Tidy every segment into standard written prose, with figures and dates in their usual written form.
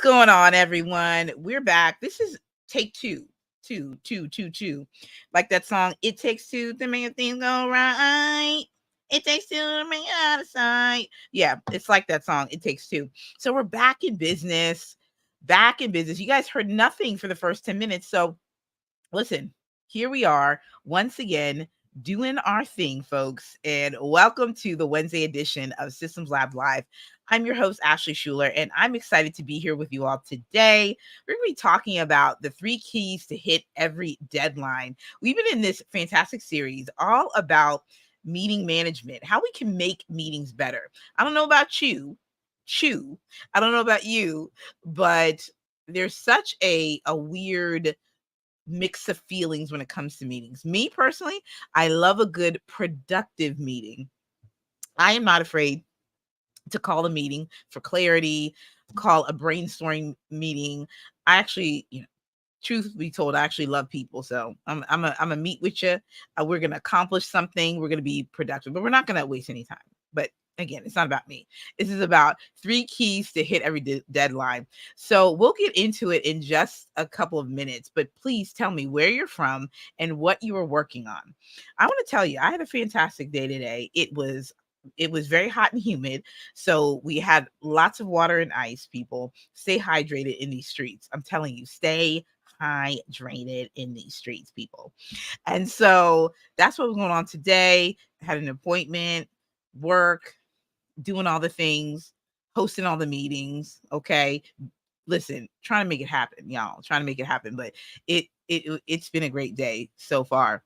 going on, everyone? We're back. This is take two. Two, two, two, two. Like that song, It Takes Two to Make Things Go Right. It takes two to make it out of sight. Yeah, it's like that song, It Takes Two. So we're back in business. Back in business. You guys heard nothing for the first 10 minutes. So listen, here we are once again doing our thing, folks, and welcome to the Wednesday edition of Systems Lab Live. I'm your host, Ashley Schuler, and I'm excited to be here with you all today. We're going to be talking about the 3 keys to hit every deadline. We've been in this fantastic series all about meeting management, how we can make meetings better. I don't know about I don't know about you, but there's such a weird mix of feelings when it comes to meetings. Me personally, I love a good productive meeting. I am not afraid to call a meeting for clarity, call a brainstorming meeting. I actually, truth be told, I actually love people. So I'm a meet with you. We're gonna accomplish something. We're gonna be productive, but we're not gonna waste any time. But again, it's not about me. This is about 3 keys to hit every deadline. So we'll get into it in just a couple of minutes. But please tell me where you're from and what you are working on. I want to tell you, I had a fantastic day today. It was very hot and humid. So we had lots of water and ice, people. Stay hydrated in these streets. I'm telling you, stay hydrated in these streets, people. And so that's what was going on today. Had an appointment, work, doing all the things, hosting all the meetings. Okay. Listen, trying to make it happen, y'all. Trying to make it happen. But it's been a great day so far.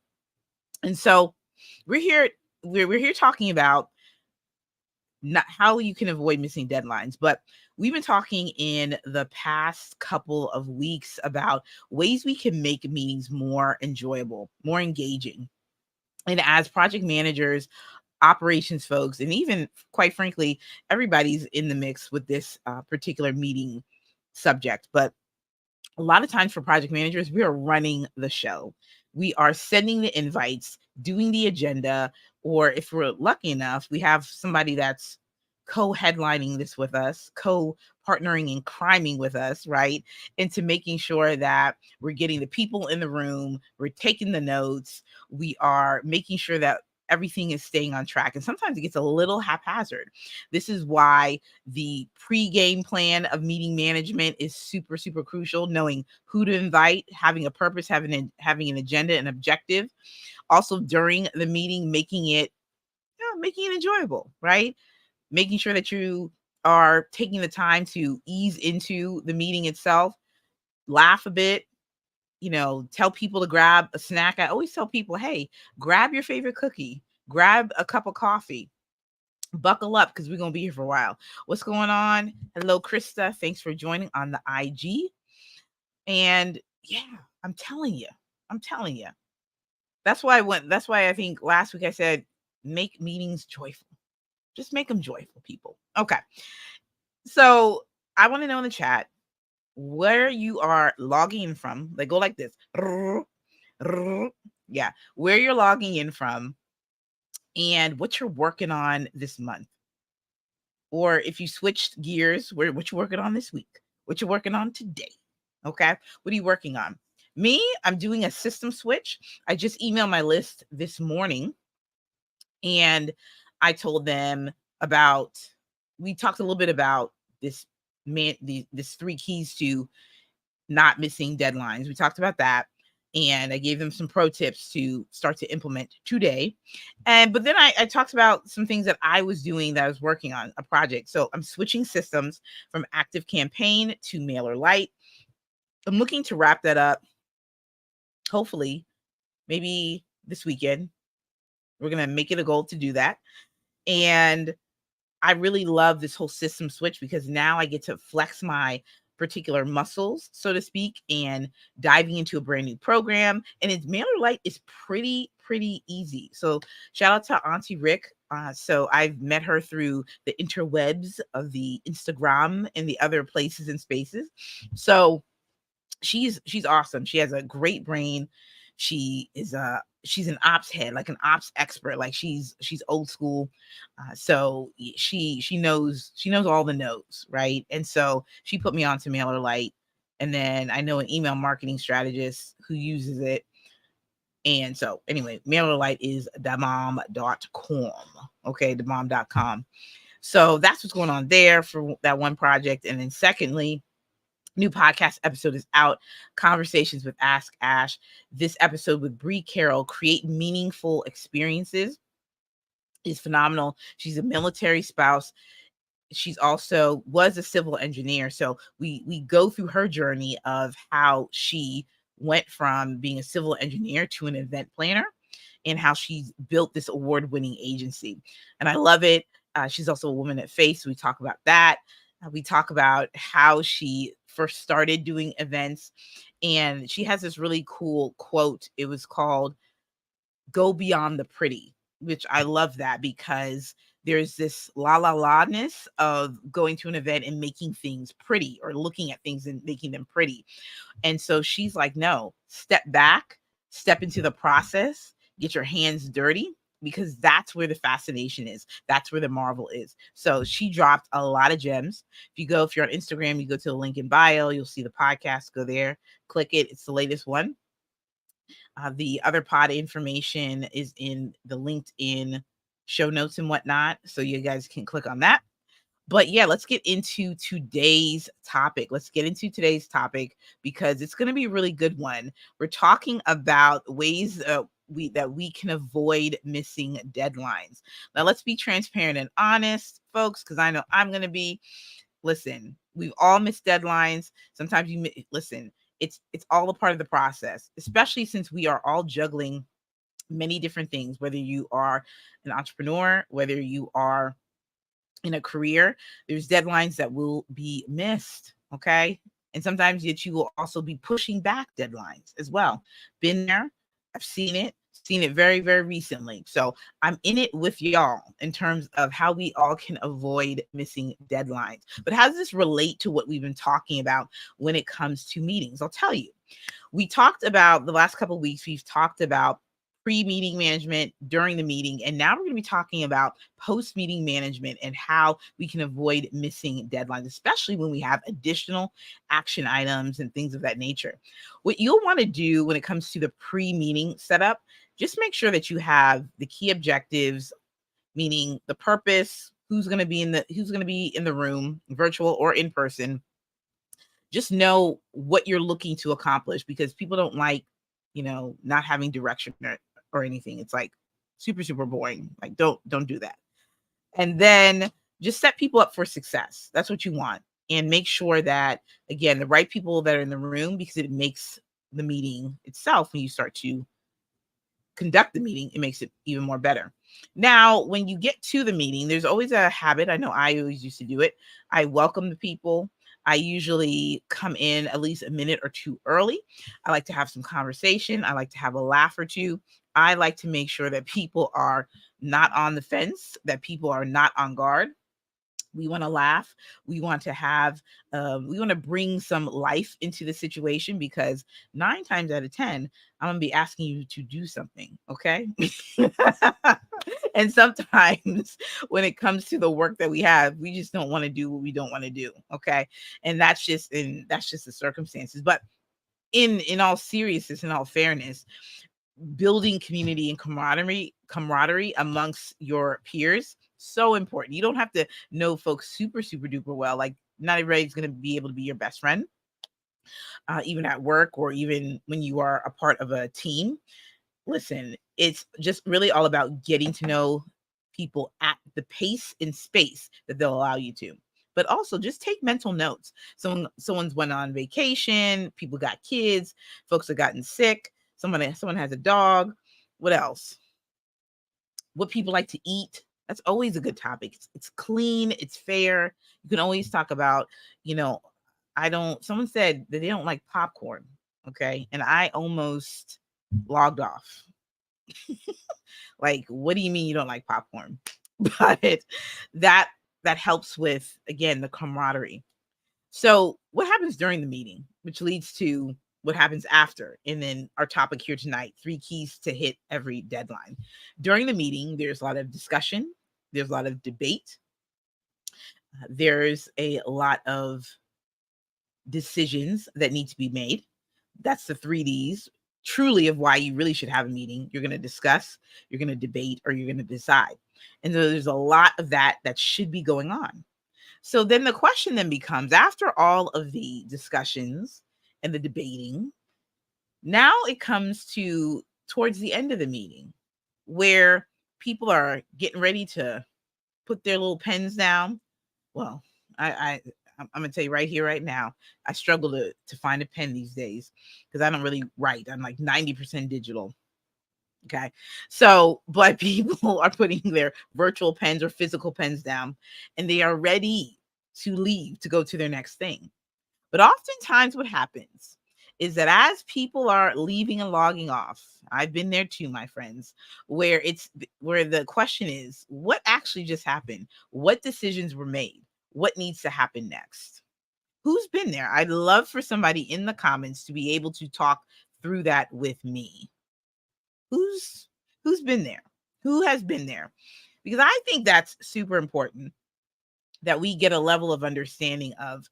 And so we're here, we're here talking about not how you can avoid missing deadlines, but we've been talking in the past couple of weeks about ways we can make meetings more enjoyable, more engaging. And as project managers, operations folks, and even quite frankly, everybody's in the mix with this particular meeting subject. But a lot of times for project managers, we are running the show. We are sending the invites, doing the agenda, or if we're lucky enough, we have somebody that's co-headlining this with us, co-partnering and criming with us, right? Into making sure that we're getting the people in the room, we're taking the notes, we are making sure that everything is staying on track. And sometimes it gets a little haphazard. This is why the pre-game plan of meeting management is super, super crucial. Knowing who to invite, having a purpose, having an agenda and objective. Also during the meeting, making it enjoyable, right? Making sure that you are taking the time to ease into the meeting itself, laugh a bit, tell people to grab a snack. I always tell people, hey, grab your favorite cookie, grab a cup of coffee, buckle up because we're going to be here for a while. What's going on? Hello, Krista. Thanks for joining on the IG. And yeah, I'm telling you. That's why I think last week I said, make meetings joyful. Just make them joyful, people. Okay. So I want to know in the chat where you are logging in from. They go like this. Yeah. Where you're logging in from and what you're working on this month. Or if you switched gears, what you're working on this week, what you're working on today. Okay. What are you working on? Me, I'm doing a system switch. I just emailed my list this morning and I told them we talked a little bit about this this 3 keys to not missing deadlines. We talked about that. And I gave them some pro tips to start to implement today. But then I talked about some things that I was doing that I was working on a project. So I'm switching systems from Active Campaign to MailerLite. I'm looking to wrap that up. Hopefully, maybe this weekend. We're going to make it a goal to do that. And I really love this whole system switch because now I get to flex my particular muscles, so to speak, and diving into a brand new program. And MailerLite is pretty easy. So shout out to Auntie Rick. So I've met her through the interwebs of the Instagram and the other places and spaces. So she's awesome. She has a great brain. She is she's an ops head, like an ops expert. Like she's old school. So she knows all the no's, right? And so she put me onto MailerLite. And then I know an email marketing strategist who uses it. And so anyway, MailerLite is themom.com. Okay, themom.com. So that's what's going on there for that one project. And then secondly, new podcast episode is out, Conversations with Ask Ash. This episode with Bree Carroll, Create Meaningful Experiences, is phenomenal. She's a military spouse. She's also was a civil engineer. So we go through her journey of how she went from being a civil engineer to an event planner, and how she's built this award-winning agency. And I love it. She's also a woman at faith. So we talk about that. We talk about how she first started doing events. And she has this really cool quote. It was called "Go Beyond the Pretty," which I love that, because there's this la-ness of going to an event and making things pretty, or looking at things and making them pretty. And so she's like, no, step back, step into the process, get your hands dirty, because that's where the fascination is. That's where the marvel is. So she dropped a lot of gems. If you're on Instagram, you go to the link in bio, you'll see the podcast, go there, click it. It's the latest one. The other pod information is in the LinkedIn show notes and whatnot. So you guys can click on that. But yeah, let's get into today's topic. Because it's going to be a really good one. We're talking about ways that we can avoid missing deadlines. Now, let's be transparent and honest, folks, because I know I'm going to be. Listen, we've all missed deadlines. Sometimes listen, it's all a part of the process, especially since we are all juggling many different things, whether you are an entrepreneur, whether you are in a career, there's deadlines that will be missed. Okay. And sometimes yet you will also be pushing back deadlines as well. Been there. I've seen it very, very recently. So I'm in it with y'all in terms of how we all can avoid missing deadlines. But how does this relate to what we've been talking about when it comes to meetings? I'll tell you. We talked about the last couple of weeks, we've talked about pre-meeting management, during the meeting, and now we're going to be talking about post-meeting management and how we can avoid missing deadlines, especially when we have additional action items and things of that nature. What you'll want to do when it comes to the pre-meeting setup, just make sure that you have the key objectives, meaning the purpose, who's going to be in the room, virtual or in person. Just know what you're looking to accomplish, because people don't like, not having direction or anything. It's like super, super boring. Like, don't do that. And then just set people up for success. That's what you want. And make sure that, again, the right people that are in the room, because it makes the meeting itself, when you start to conduct the meeting, it makes it even more better. Now, when you get to the meeting, there's always a habit. I know I always used to do it. I welcome the people. I usually come in at least a minute or two early. I like to have some conversation. I like to have a laugh or two. I like to make sure that people are not on the fence, that people are not on guard. We want to laugh. We want to we want to bring some life into the situation, because 9 times out of 10, I'm going to be asking you to do something. Okay. And sometimes when it comes to the work that we have, we just don't want to do what we don't want to do. Okay. And that's just the circumstances. But in all seriousness, in all fairness, building community and camaraderie amongst your peers, so important. You don't have to know folks super, super duper well. Like, not everybody's going to be able to be your best friend, even at work, or even when you are a part of a team. Listen, it's just really all about getting to know people at the pace and space that they'll allow you to. But also just take mental notes. Someone's went on vacation, people got kids, folks have gotten sick, someone has a dog. What else? What people like to eat. That's always a good topic. It's clean, it's fair. You can always talk about, someone said that they don't like popcorn. Okay. And I almost logged off. Like, what do you mean you don't like popcorn? But that helps with, again, the camaraderie. So what happens during the meeting, which leads to what happens after. And then our topic here tonight, 3 keys to hit every deadline. During the meeting, there's a lot of discussion, there's a lot of debate, there's a lot of decisions that need to be made. That's the 3 Ds truly of why you really should have a meeting. You're going to discuss, you're going to debate, or you're going to decide. And so there's a lot of that that should be going on. So then the question then becomes, after all of the discussions and the debating, now it comes to towards the end of the meeting where people are getting ready to put their little pens down. Well, I'm gonna tell you right here, right now, I struggle to find a pen these days because I don't really write. I'm like 90% digital. Okay. So, but people are putting their virtual pens or physical pens down and they are ready to leave to go to their next thing. But oftentimes, what happens is that as people are leaving and logging off, I've been there too, my friends, where the question is, what actually just happened? What decisions were made? What needs to happen next? Who's been there? I'd love for somebody in the comments to be able to talk through that with me. Who's been there? Who has been there? Because I think that's super important that we get a level of understanding of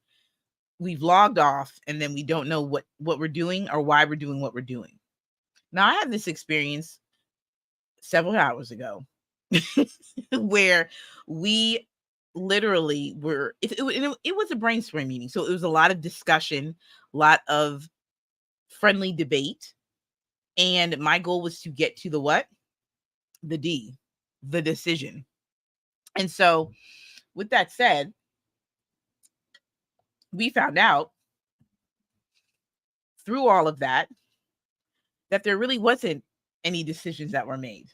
we've logged off and then we don't know what we're doing or why we're doing what we're doing. Now, I had this experience several hours ago where we literally were it was a brainstorm meeting. So it was a lot of discussion, a lot of friendly debate, and my goal was to get to the what? The D, the decision. And so with that said, we found out through all of that there really wasn't any decisions that were made.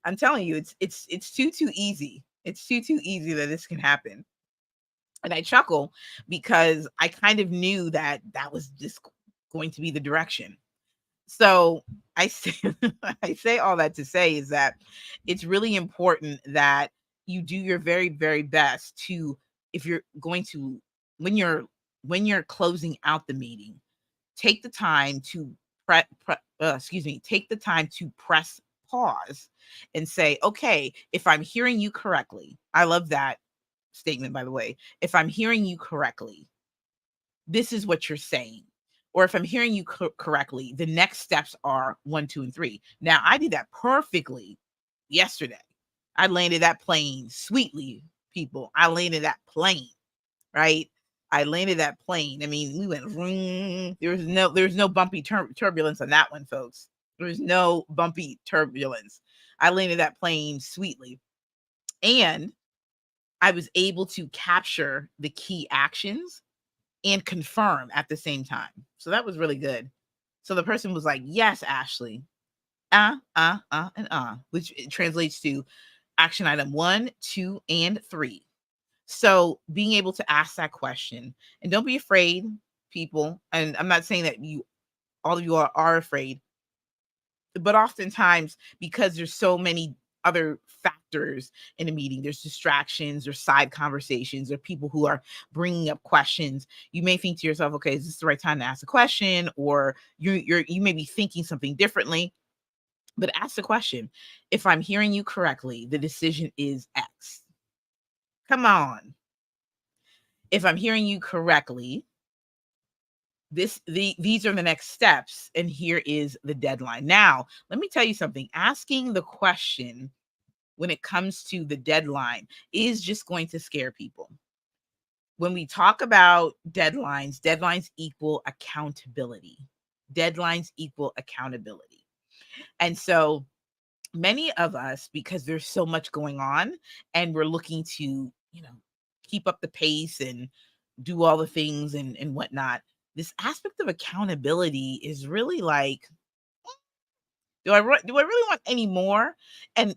I'm telling you, it's too easy. It's too easy that this can happen. And I chuckle because I kind of knew that was just going to be the direction. So I say I say all that to say is that it's really important that you do your very, very best to, if you're going to, when you're closing out the meeting, take the time to take the time to press pause and say, okay, if I'm hearing you correctly, I love that statement, by the way. If I'm hearing you correctly, this is what you're saying. Or if I'm hearing you correctly, the next steps are 1, 2, and 3. Now, I did that perfectly yesterday. I landed that plane sweetly, people. I landed that plane, right? I landed that plane. I mean, we went vroom. There's no bumpy turbulence on that one, folks. There's no bumpy turbulence. I landed that plane sweetly. And I was able to capture the key actions and confirm at the same time. So that was really good. So the person was like, yes, Ashley. Which translates to action item 1, 2, and 3. So being able to ask that question, and don't be afraid, people. And I'm not saying that all of you are afraid, but oftentimes because there's so many other factors in a meeting, there's distractions or side conversations or people who are bringing up questions. You may think to yourself, okay, is this the right time to ask a question? Or you may be thinking something differently, but ask the question. If I'm hearing you correctly, the decision is X. Come on. If I'm hearing you correctly, these are the next steps, and here is the deadline. Now, let me tell you something. Asking the question when it comes to the deadline is just going to scare people. When we talk about deadlines equal accountability. Deadlines equal accountability. And so many of us, because there's so much going on and we're looking to, keep up the pace and do all the things and whatnot, this aspect of accountability is really like, do I really want any more? And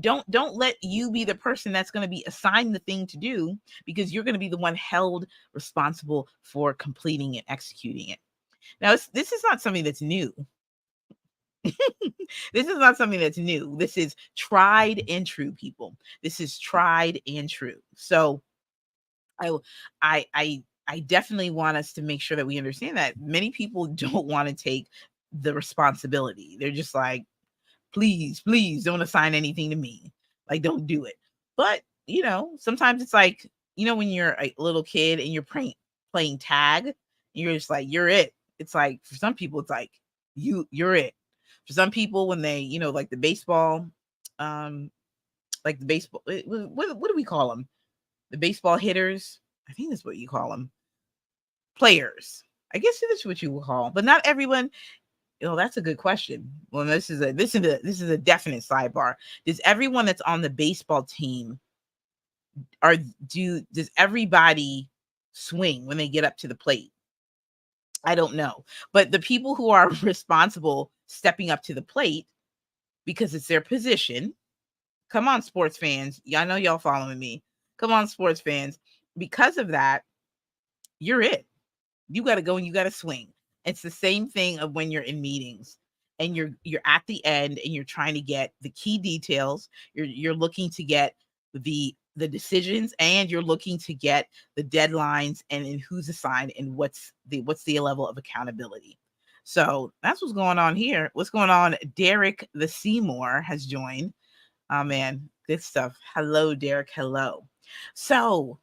don't let you be the person that's going to be assigned the thing to do, because you're going to be the one held responsible for completing and executing it. Now, this is not something that's new. This is not something that's new. This is tried and true, people. This is tried and true. So I I definitely want us to make sure that we understand that many people don't want to take the responsibility. They're just like, please, please don't assign anything to me. Like, don't do it. But, sometimes it's like, when you're a little kid and you're playing tag, you're just like, you're it. It's like, for some people, it's like, you're it. For some people, when they, like the baseball, um, what do we call them? The baseball hitters. I think that's what you call them. Players. I guess that's what you would call, but not everyone. That's a good question. Well, this is a definite sidebar. Does everyone that's on the baseball team does everybody swing when they get up to the plate? I don't know. But the people who are responsible stepping up to the plate because it's their position. Come on, sports fans. Y'all know y'all following me. Come on, sports fans. Because of that, you're it. You got to go and you got to swing. It's the same thing of when you're in meetings and you're at the end and you're trying to get the key details. You're looking to get the decisions, and you're looking to get the deadlines and who's assigned and what's the level of accountability. So that's what's going on here. What's going on? Derek the Seymour has joined. Oh man, good stuff. Hello, Derek. Hello. So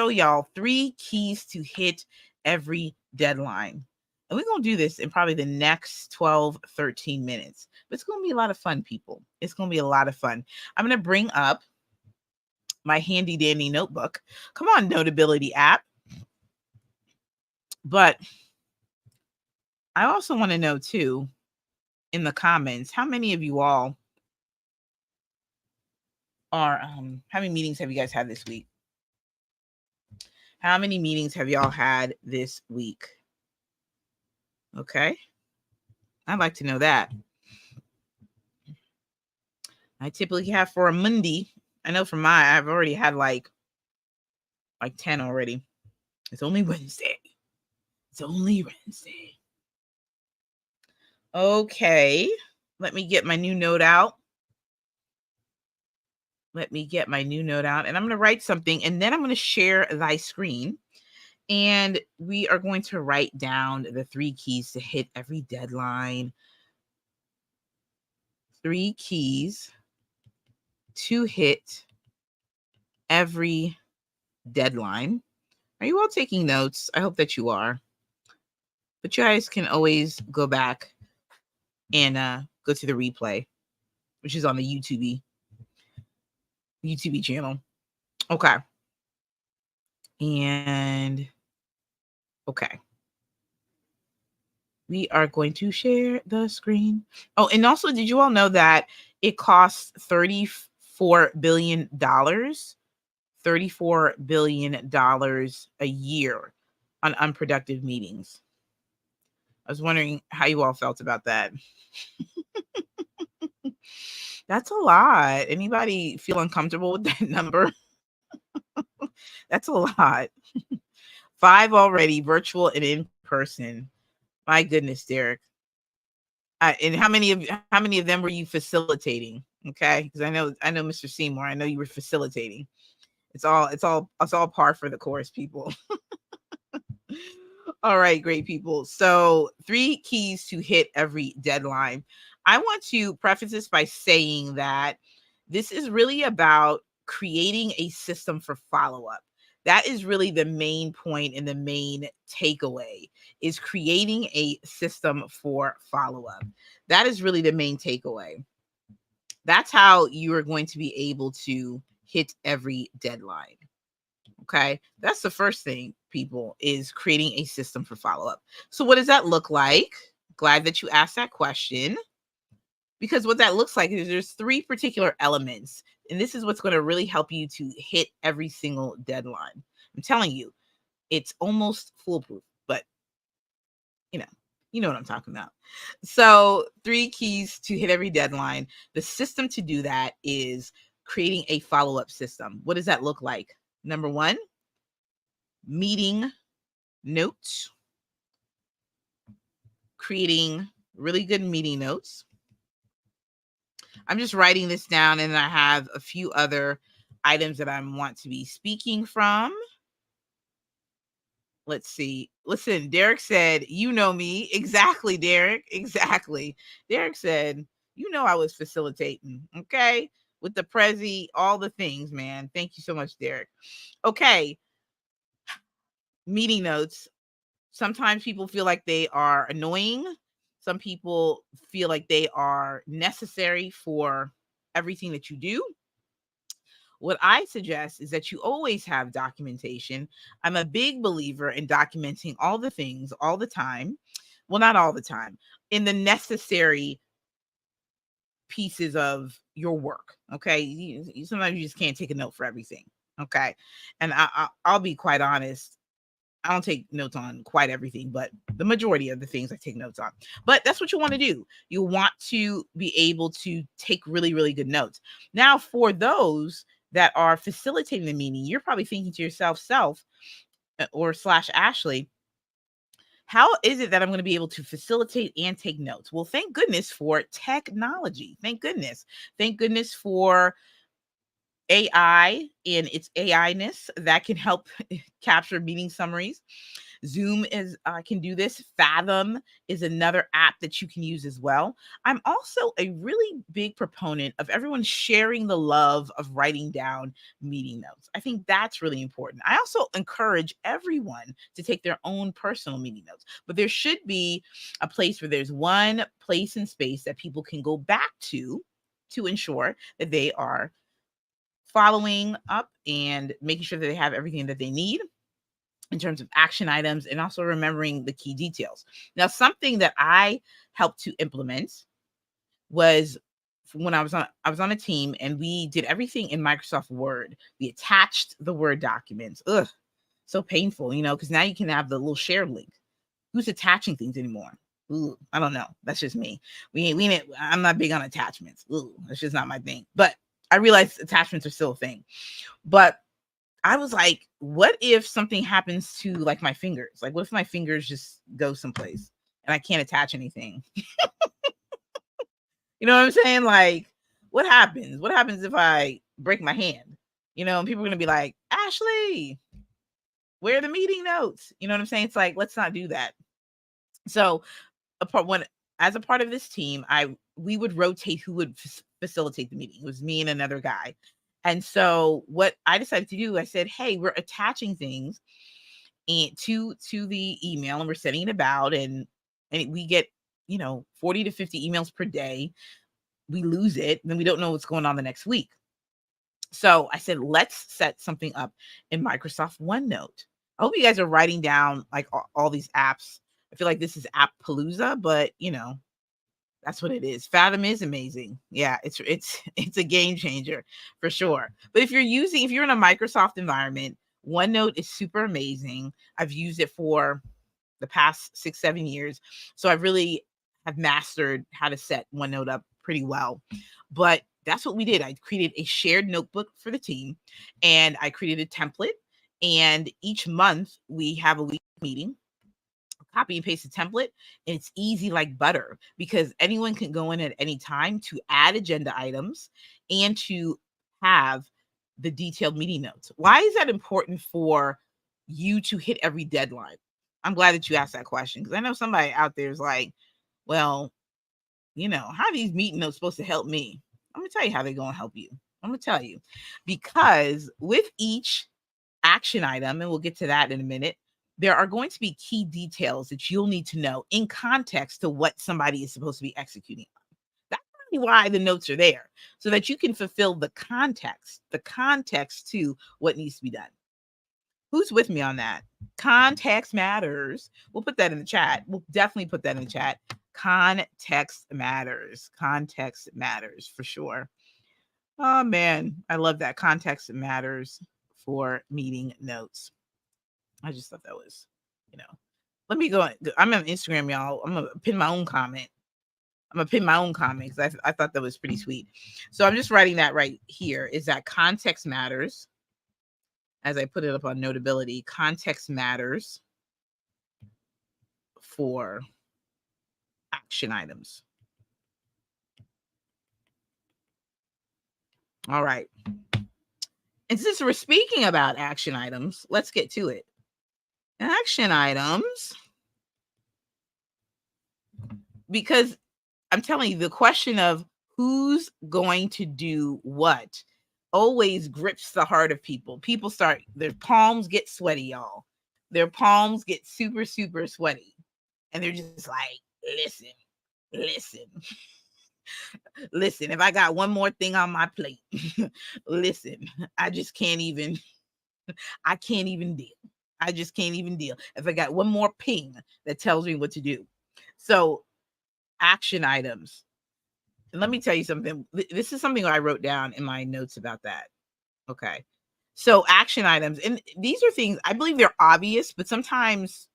y'all, 3 keys to hit every deadline. And we're going to do this in probably the next 12, 13 minutes. But it's going to be a lot of fun, people. It's going to be a lot of fun. I'm going to bring up my handy dandy notebook. Come on, Notability app. But I also want to know too, in the comments, how many of you all are, how many meetings have you guys had this week? How many meetings have y'all had this week? Okay. I'd like to know that. I typically have for a Monday. I know for mine, I've already had like 10 already. It's only Wednesday. It's only Wednesday. Okay. Let me get my new note out. And I'm going to write something, and then I'm going to share thy screen. And we are going to write down the 3 keys to hit every deadline. 3 keys to hit every deadline. Are you all taking notes? I hope that you are. But you guys can always go back and go to the replay, which is on the YouTube channel. Okay. And okay. We are going to share the screen. Oh, and also, did you all know that it costs $34 billion? $34 billion a year on unproductive meetings. I was wondering how you all felt about that. That's a lot. Anybody feel uncomfortable with that number? That's a lot. 5 already, virtual and in person. My goodness, Derek. And how many of them were you facilitating? Okay, because I know Mr. Seymour. I know you were facilitating. It's all par for the course, people. All right, great people. So 3 keys to hit every deadline. I want to preface this by saying that this is really about creating a system for follow-up. That is really the main point and the main takeaway, is creating a system for follow-up. That is really the main takeaway. That's how you are going to be able to hit every deadline. Okay. That's the first thing, people, is creating a system for follow-up. So what does that look like? Glad that you asked that question, because what that looks like is there's 3 particular elements, and this is what's going to really help you to hit every single deadline. I'm telling you, it's almost foolproof, but you know what I'm talking about. So 3 keys to hit every deadline. The system to do that is creating a follow-up system. What does that look like? Number 1, meeting notes. Creating really good meeting notes. I'm just writing this down, and I have a few other items that I want to be speaking from. let's see. Listen, Derek said, you know me. Exactly, Derek. Exactly. Derek said, you know, I was facilitating. Okay. With the Prezi, all the things, man. Thank you so much, Derek. Okay. Meeting notes. Sometimes people feel like they are annoying. Some people feel like they are necessary for everything that you do. What I suggest is that you always have documentation. I'm a big believer in documenting all the things all the time. Well, not all the time, in the necessary pieces of your work. Okay. Sometimes you just can't take a note for everything. Okay. And I'll be quite honest. I don't take notes on quite everything, but the majority of the things I take notes on. But that's what you want to do. You want to be able to take really, really good notes. Now, for those that are facilitating the meeting, you're probably thinking to yourself, or slash Ashley, how is it that I'm going to be able to facilitate and take notes? Well, thank goodness for technology. Thank goodness. Thank goodness for AI and its AI-ness that can help capture meeting summaries. Zoom is can do this. Fathom is another app that you can use as well. I'm also a really big proponent of everyone sharing the love of writing down meeting notes. I think that's really important. I also encourage everyone to take their own personal meeting notes, but there should be a place where there's one place and space that people can go back to ensure that they are following up and making sure that they have everything that they need in terms of action items, and also remembering the key details. Now, something that I helped to implement was when I was on a team and we did everything in Microsoft Word. We attached the Word documents. Ugh, so painful, because now you can have the little shared link. Who's attaching things anymore? Ooh, I don't know. That's just me. I'm not big on attachments. Ooh, that's just not my thing. But I realize attachments are still a thing. But I was like, what if something happens to like my fingers? Like, what if my fingers just go someplace and I can't attach anything? You know what I'm saying? Like, what happens? What happens if I break my hand? And people are gonna be like, Ashley, where are the meeting notes? You know what I'm saying? It's like, let's not do that. So, as a part of this team, we would rotate who would facilitate the meeting. It was me and another guy. And so what I decided to do, I said, hey, we're attaching things and to the email, and we're sending it about, and we get 40 to 50 emails per day. We lose it, then we don't know what's going on the next week. So I said, let's set something up in Microsoft OneNote. I hope you guys are writing down like all these apps. I feel like this is app palooza, but that's what it is. Fathom is amazing. Yeah, it's it's a game changer for sure. But if you're in a Microsoft environment, OneNote is super amazing. I've used it for the past 6-7 years, so I really have mastered how to set OneNote up pretty well. But that's what we did. I created a shared notebook for the team, and I created a template. And each month we have a weekly meeting, copy and paste the template, and it's easy like butter because anyone can go in at any time to add agenda items and to have the detailed meeting notes. Why is that important for you to hit every deadline? I'm glad that you asked that question, because I know somebody out there is like, well, how are these meeting notes supposed to help me? I'm gonna tell you how they're gonna help you. I'm gonna tell you, because with each action item, and we'll get to that in a minute, there are going to be key details that you'll need to know in context to what somebody is supposed to be executing on. That's really why the notes are there, so that you can fulfill the context to what needs to be done. Who's with me on that? Context matters. We'll put that in the chat. We'll definitely put that in the chat. Context matters. Context matters for sure. Oh man, I love that. Context matters for meeting notes. I just thought that was, let me go. I'm on Instagram, y'all. I'm gonna pin my own comment. I'm gonna pin my own comment because I thought that was pretty sweet. So I'm just writing that right here. Is that context matters? As I put it up on Notability, context matters for action items. All right. And since we're speaking about action items, let's get to it. Action items, because I'm telling you, the question of who's going to do what always grips the heart of people. People start, their palms get sweaty, y'all. Their palms get super, super sweaty. And they're just like, listen, listen, listen. If I got one more thing on my plate, listen, I just can't even, I can't even deal. I just can't even deal. If I got one more ping that tells me what to do. So, action items. And let me tell you something. This is something I wrote down in my notes about that. Okay. So, action items. And these are things I believe they're obvious, but sometimes,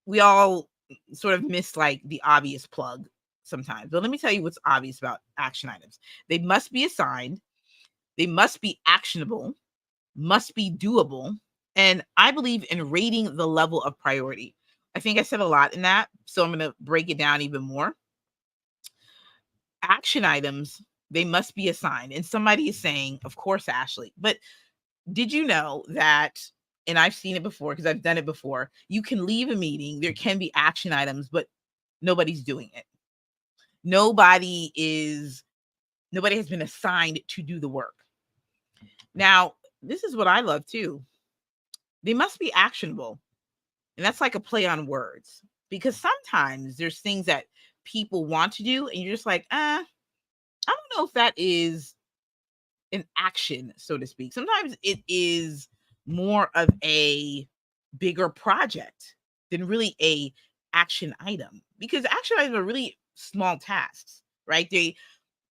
we all sort of miss like the obvious plug sometimes. But let me tell you what's obvious about action items. They must be assigned, they must be actionable, must be doable. And I believe in rating the level of priority. I think I said a lot in that. So I'm going to break it down even more. Action items, they must be assigned. And somebody is saying, of course, Ashley, but did you know that? And I've seen it before because I've done it before. You can leave a meeting, there can be action items, but nobody's doing it. Nobody has been assigned to do the work. Now, this is what I love too. They must be actionable. And that's like a play on words because sometimes there's things that people want to do and you're just like, I don't know if that is an action, so to speak. Sometimes it is more of a bigger project than really a action item because action items are really small tasks, right?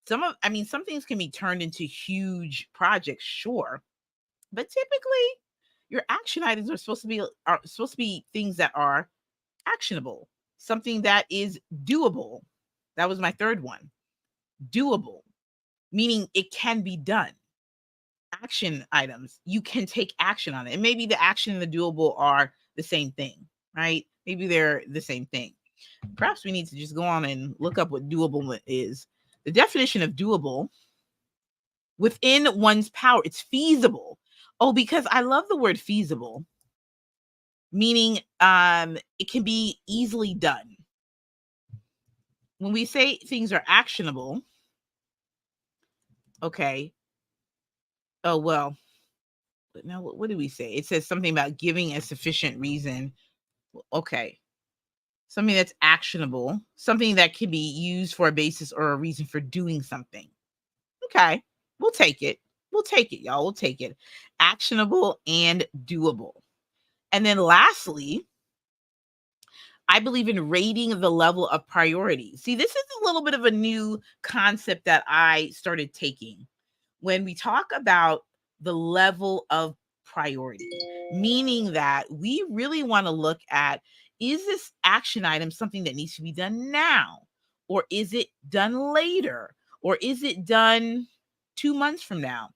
Some things can be turned into huge projects, sure, but typically your action items are supposed to be things that are actionable, something that is doable. That was my third one. Doable, meaning it can be done. Action items, you can take action on it. And maybe the action and the doable are the same thing, right? Maybe they're the same thing. Perhaps we need to just go on and look up what doable is. The definition of doable: within one's power, it's feasible. Oh, because I love the word feasible, meaning it can be easily done. When we say things are actionable, okay. Oh, well, but now what do we say? It says something about giving a sufficient reason. Okay. Something that's actionable, something that can be used for a basis or a reason for doing something. Okay. We'll take it. We'll take it, y'all. We'll take it. Actionable and doable. And then lastly, I believe in rating the level of priority. See, this is a little bit of a new concept that I started taking when we talk about the level of priority, meaning that we really want to look at, is this action item something that needs to be done now? Or is it done later? Or is it done 2 months from now?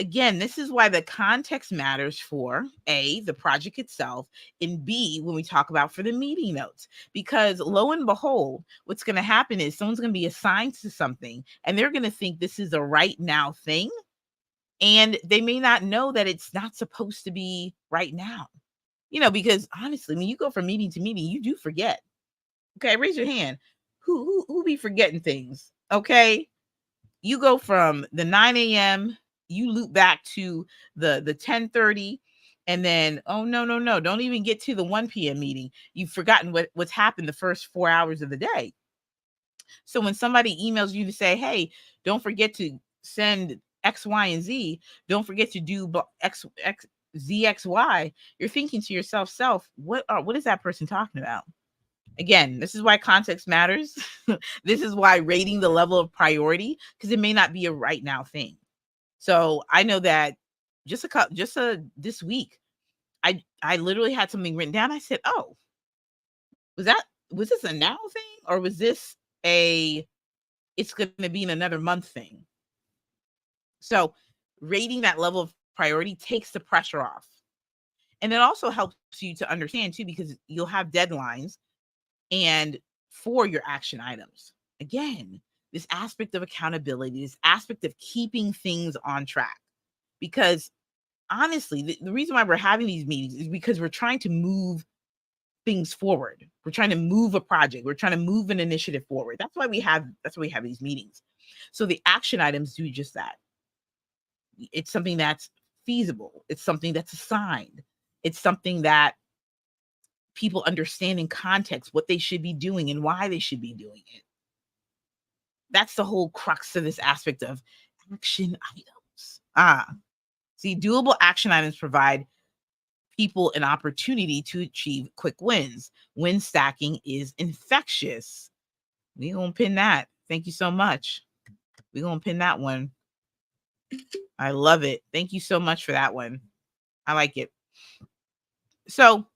Again, this is why the context matters for A, the project itself, and B, when we talk about for the meeting notes. Because lo and behold, what's going to happen is someone's going to be assigned to something and they're going to think this is a right now thing. And they may not know that it's not supposed to be right now. Because honestly, when you go from meeting to meeting, you do forget. Okay, raise your hand. Who be forgetting things? Okay. You go from the 9 a.m., you loop back to the 10:30, and then, oh, no, don't even get to the 1 p.m. meeting. You've forgotten what's happened the first 4 hours of the day. So when somebody emails you to say, hey, don't forget to send X, Y, and Z, don't forget to do Z, X, Y, you're thinking to yourself, what is that person talking about? Again, this is why context matters. This is why rating the level of priority, because it may not be a right now thing. So I know that this week, I literally had something written down. I said, oh, was this a now thing, or was this it's going to be in another month thing? So rating that level of priority takes the pressure off. And it also helps you to understand too, because you'll have deadlines and for your action items. Again, this aspect of accountability, this aspect of keeping things on track, because honestly, the reason why we're having these meetings is because we're trying to move things forward. We're trying to move a project. We're trying to move an initiative forward. That's why we have these meetings. So the action items do just that. It's something that's feasible. It's something that's assigned. It's something that people understand in context what they should be doing and why they should be doing it. That's the whole crux of this aspect of action items. See, doable action items provide people an opportunity to achieve quick wins. Win stacking is infectious. We're going to pin that. Thank you so much. We're going to pin that one. I love it. Thank you so much for that one. I like it. So,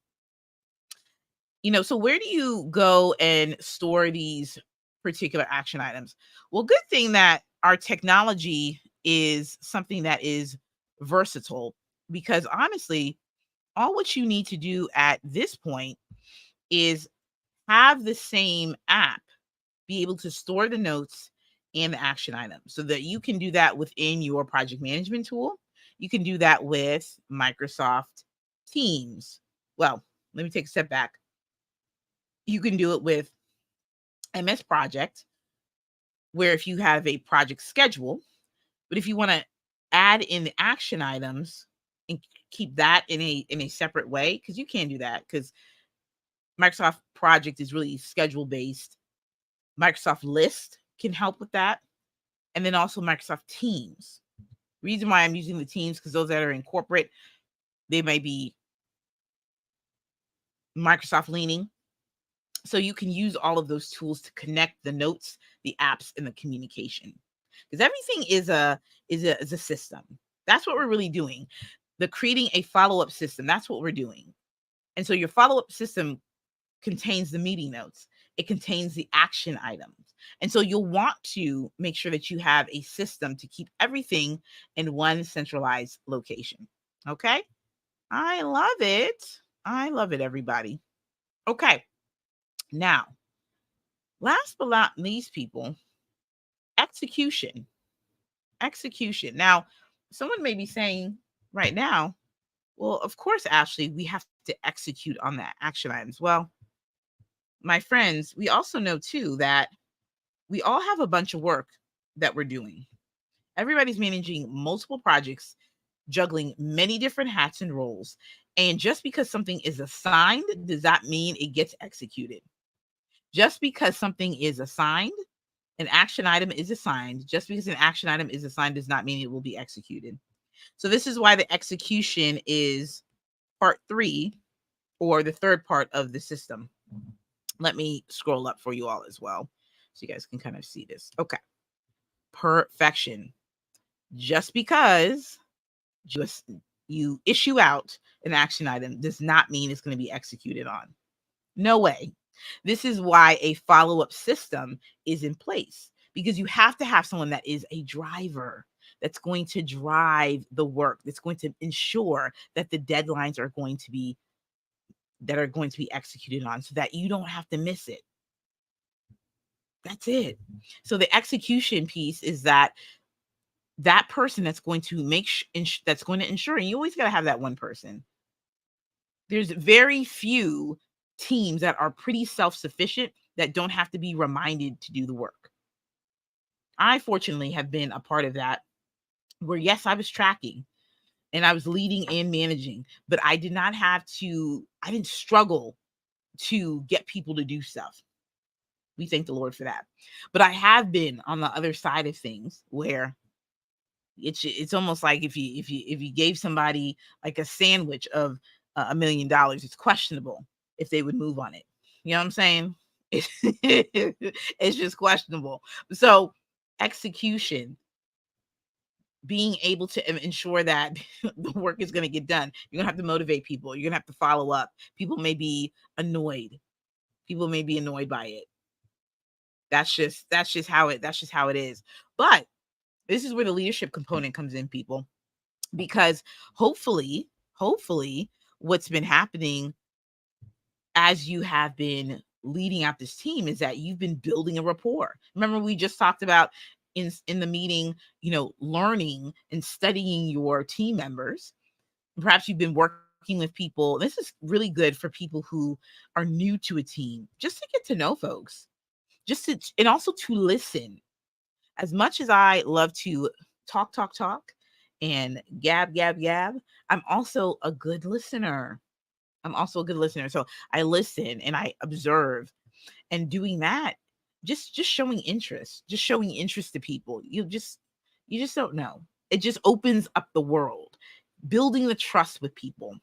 so where do you go and store these particular action items? Well, good thing that our technology is something that is versatile, because honestly, all what you need to do at this point is have the same app be able to store the notes and the action items, so that you can do that within your project management tool. You can do that with Microsoft Teams. Well, let me take a step back. You can do it with MS Project, where if you have a project schedule, but if you want to add in the action items and keep that in a separate way, because you can do that, because Microsoft Project is really schedule based. Microsoft List can help with that. And then also Microsoft Teams. Reason why I'm using the Teams, because those that are in corporate, they may be Microsoft leaning. So you can use all of those tools to connect the notes, the apps, and the communication. Because everything is a system. That's what we're really doing. The creating a follow-up system, that's what we're doing. And so your follow-up system contains the meeting notes. It contains the action items. And so you'll want to make sure that you have a system to keep everything in one centralized location. Okay? I love it. I love it, everybody. Okay. Now, last but not least, people, execution. Execution. Now, someone may be saying right now, well, of course, Ashley, we have to execute on that action items. Well, my friends, we also know too that we all have a bunch of work that we're doing. Everybody's managing multiple projects, juggling many different hats and roles. And just because something is assigned does not mean it gets executed. Just because something is assigned, an action item is assigned, just because an action item is assigned does not mean it will be executed. So this is why the execution is part 3, or the third part of the system. Let me scroll up for you all as well, so you guys can kind of see this. Okay. Perfection. Just because you issue out an action item does not mean it's going to be executed on. No way. This is why a follow-up system is in place, because you have to have someone that is a driver, that's going to drive the work, that's going to ensure that the deadlines are going to be executed on, so that you don't have to miss it. That's it. So the execution piece is that person that's going to that's going to ensure, and you always got to have that one person. There's very few teams that are pretty self-sufficient that don't have to be reminded to do the work. I fortunately have been a part of that, where yes, I was tracking and I was leading and managing, but I didn't struggle to get people to do stuff. We thank the Lord for that. But I have been on the other side of things, where it's almost like if you gave somebody like a sandwich of $1 million, it's questionable if they would move on it. You know what I'm saying? It's just questionable. So execution, being able to ensure that the work is going to get done. You're going to have to motivate people. You're going to have to follow up. People may be annoyed. People may be annoyed by it. That's just how it is. But this is where the leadership component comes in, people, because hopefully what's been happening as you have been leading out this team is that you've been building a rapport. Remember, we just talked about in the meeting, learning and studying your team members. Perhaps you've been working with people. This is really good for people who are new to a team, just to get to know folks, and also to listen. As much as I love to talk, and gab, I'm also a good listener. So I listen and I observe, and doing that, just showing interest to people. You just don't know. It just opens up the world, building the trust with people.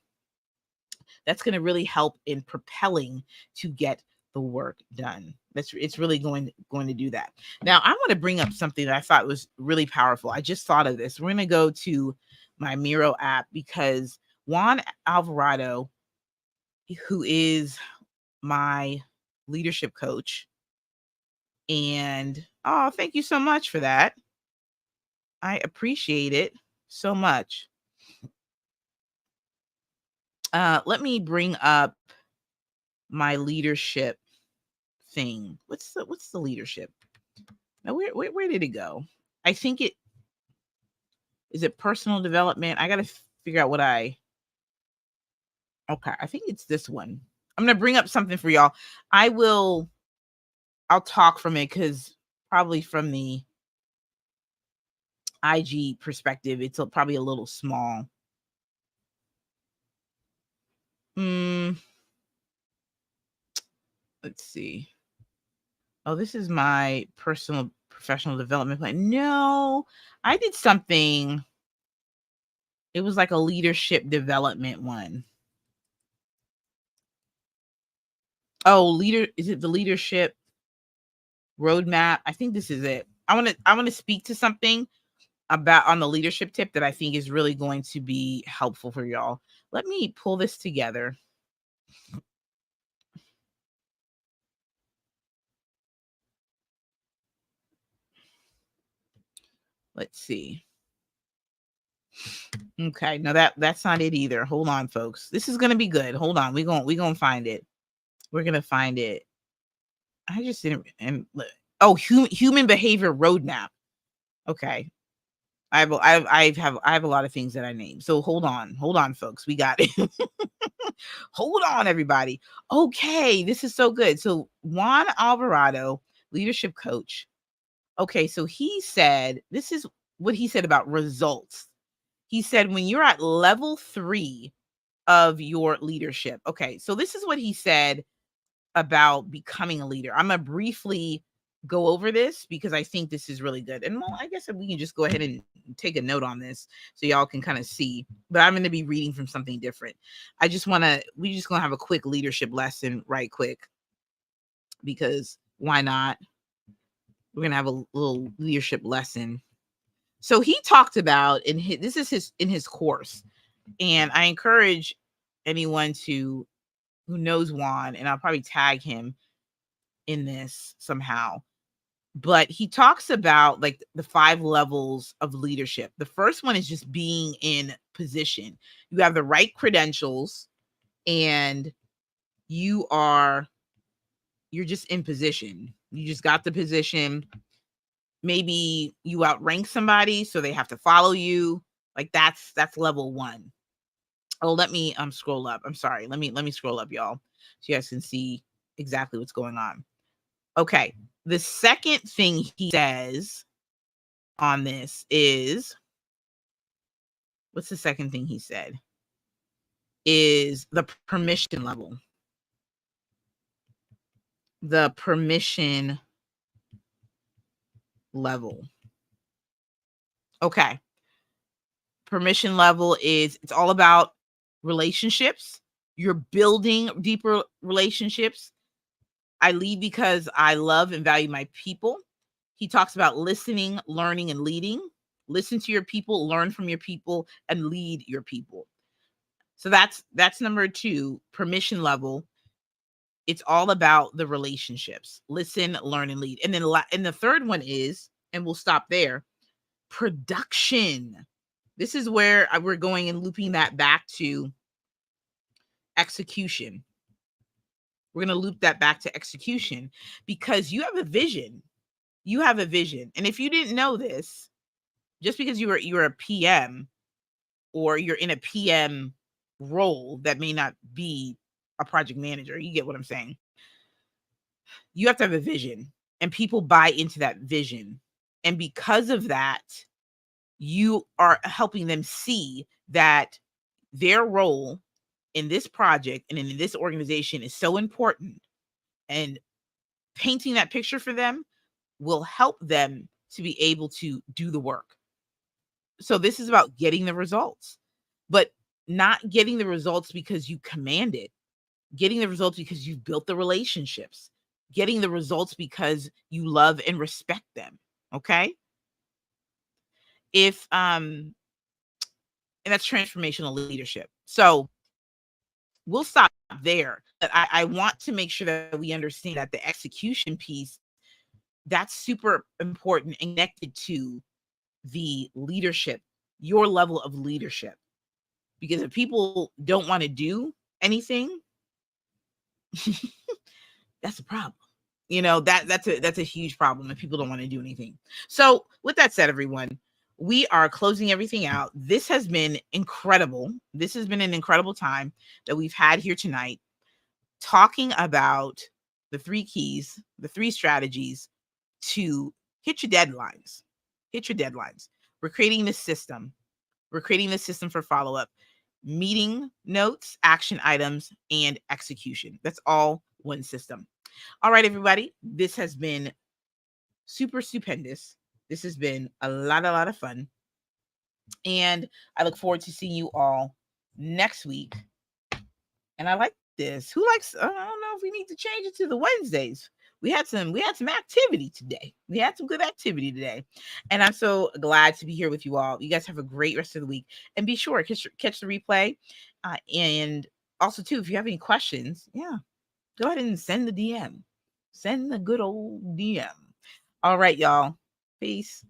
That's going to really help in propelling to get the work done. It's really going to do that. Now, I want to bring up something that I thought was really powerful. I just thought of this. We're going to go to my Miro app, because Juan Alvarado, who is my leadership coach, and oh, thank you so much for that. I appreciate it so much. Let me bring up my leadership thing. What's the leadership? Now, where did it go? I think is it personal development. I got to figure out okay, I think it's this one. I'm going to bring up something for y'all. I'll talk from it, because probably from the IG perspective, it's probably a little small. Let's see. Oh, this is my personal professional development plan. No, I did something. It was like a leadership development one. Oh, is it the leadership roadmap? I think this is it. I want to speak to something about on the leadership tip that I think is really going to be helpful for y'all. Let me pull this together. Let's see. Okay, no, that's not it either. Hold on, folks. This is gonna be good. Hold on. We're gonna find it. We're gonna find it. I just didn't. And human behavior roadmap. Okay, I have a lot of things that I name. So hold on, folks. We got it. Hold on, everybody. Okay, this is so good. So Juan Alvarado, leadership coach. Okay, so he said, this is what he said about results. He said, when you're at level 3 of your leadership. Okay, so this is what he said about becoming a leader. I'm going to briefly go over this, because I think this is really good. And well, I guess we can just go ahead and take a note on this so y'all can kind of see. But I'm going to be reading from something different. We just going to have a quick leadership lesson right quick, because why not? We're going to have a little leadership lesson. So he talked about in his course, and I encourage anyone who knows Juan, and I'll probably tag him in this somehow. But he talks about like the 5 levels of leadership. The first one is just being in position. You have the right credentials, and you're just in position. You just got the position. Maybe you outrank somebody, so they have to follow you. Like that's level 1. Oh, let me scroll up. I'm sorry. Let me scroll up, y'all, so you guys can see exactly what's going on. Okay. The second thing he says on this is, what's the second thing he said? Is the permission level. The permission level. Okay. Permission level it's all about relationships. You're building deeper relationships. I lead because I love and value my people. He talks about listening, learning, and leading. Listen to your people, learn from your people, and lead your people. So that's number 2, permission level. It's all about the relationships. Listen, learn, and lead. And then the third one is, and we'll stop there, production. This is where we're going and looping that back to execution. We're going to loop that back to execution, because you have a vision. You have a vision. And if you didn't know this, just because you're a PM, or you're in a PM role that may not be a project manager. You get what I'm saying? You have to have a vision, and people buy into that vision. And because of that, you are helping them see that their role in this project and in this organization is so important. And painting that picture for them will help them to be able to do the work. So this is about getting the results, but not getting the results because you command it, getting the results because you've built the relationships, getting the results because you love and respect them. Okay. And that's transformational leadership. So we'll stop there. But I want to make sure that we understand that the execution piece, that's super important and connected to the leadership, your level of leadership. Because if people don't want to do anything, that's a problem. That's a huge problem if people don't want to do anything. So with that said, everyone, we are closing everything out. This has been incredible. This has been an incredible time that we've had here tonight, talking about the 3 keys, the 3 strategies to hit your deadlines. Hit your deadlines. We're creating this system. We're creating this system for follow-up, meeting notes, action items, and execution. That's all one system. All right, everybody. This has been super stupendous. This has been a lot of fun. And I look forward to seeing you all next week. And I like this. Who likes, I don't know if we need to change it to the Wednesdays. We had some activity today. We had some good activity today. And I'm so glad to be here with you all. You guys have a great rest of the week. And be sure to catch the replay. And also, too, if you have any questions, go ahead and send the DM. Send the good old DM. All right, y'all. Peace.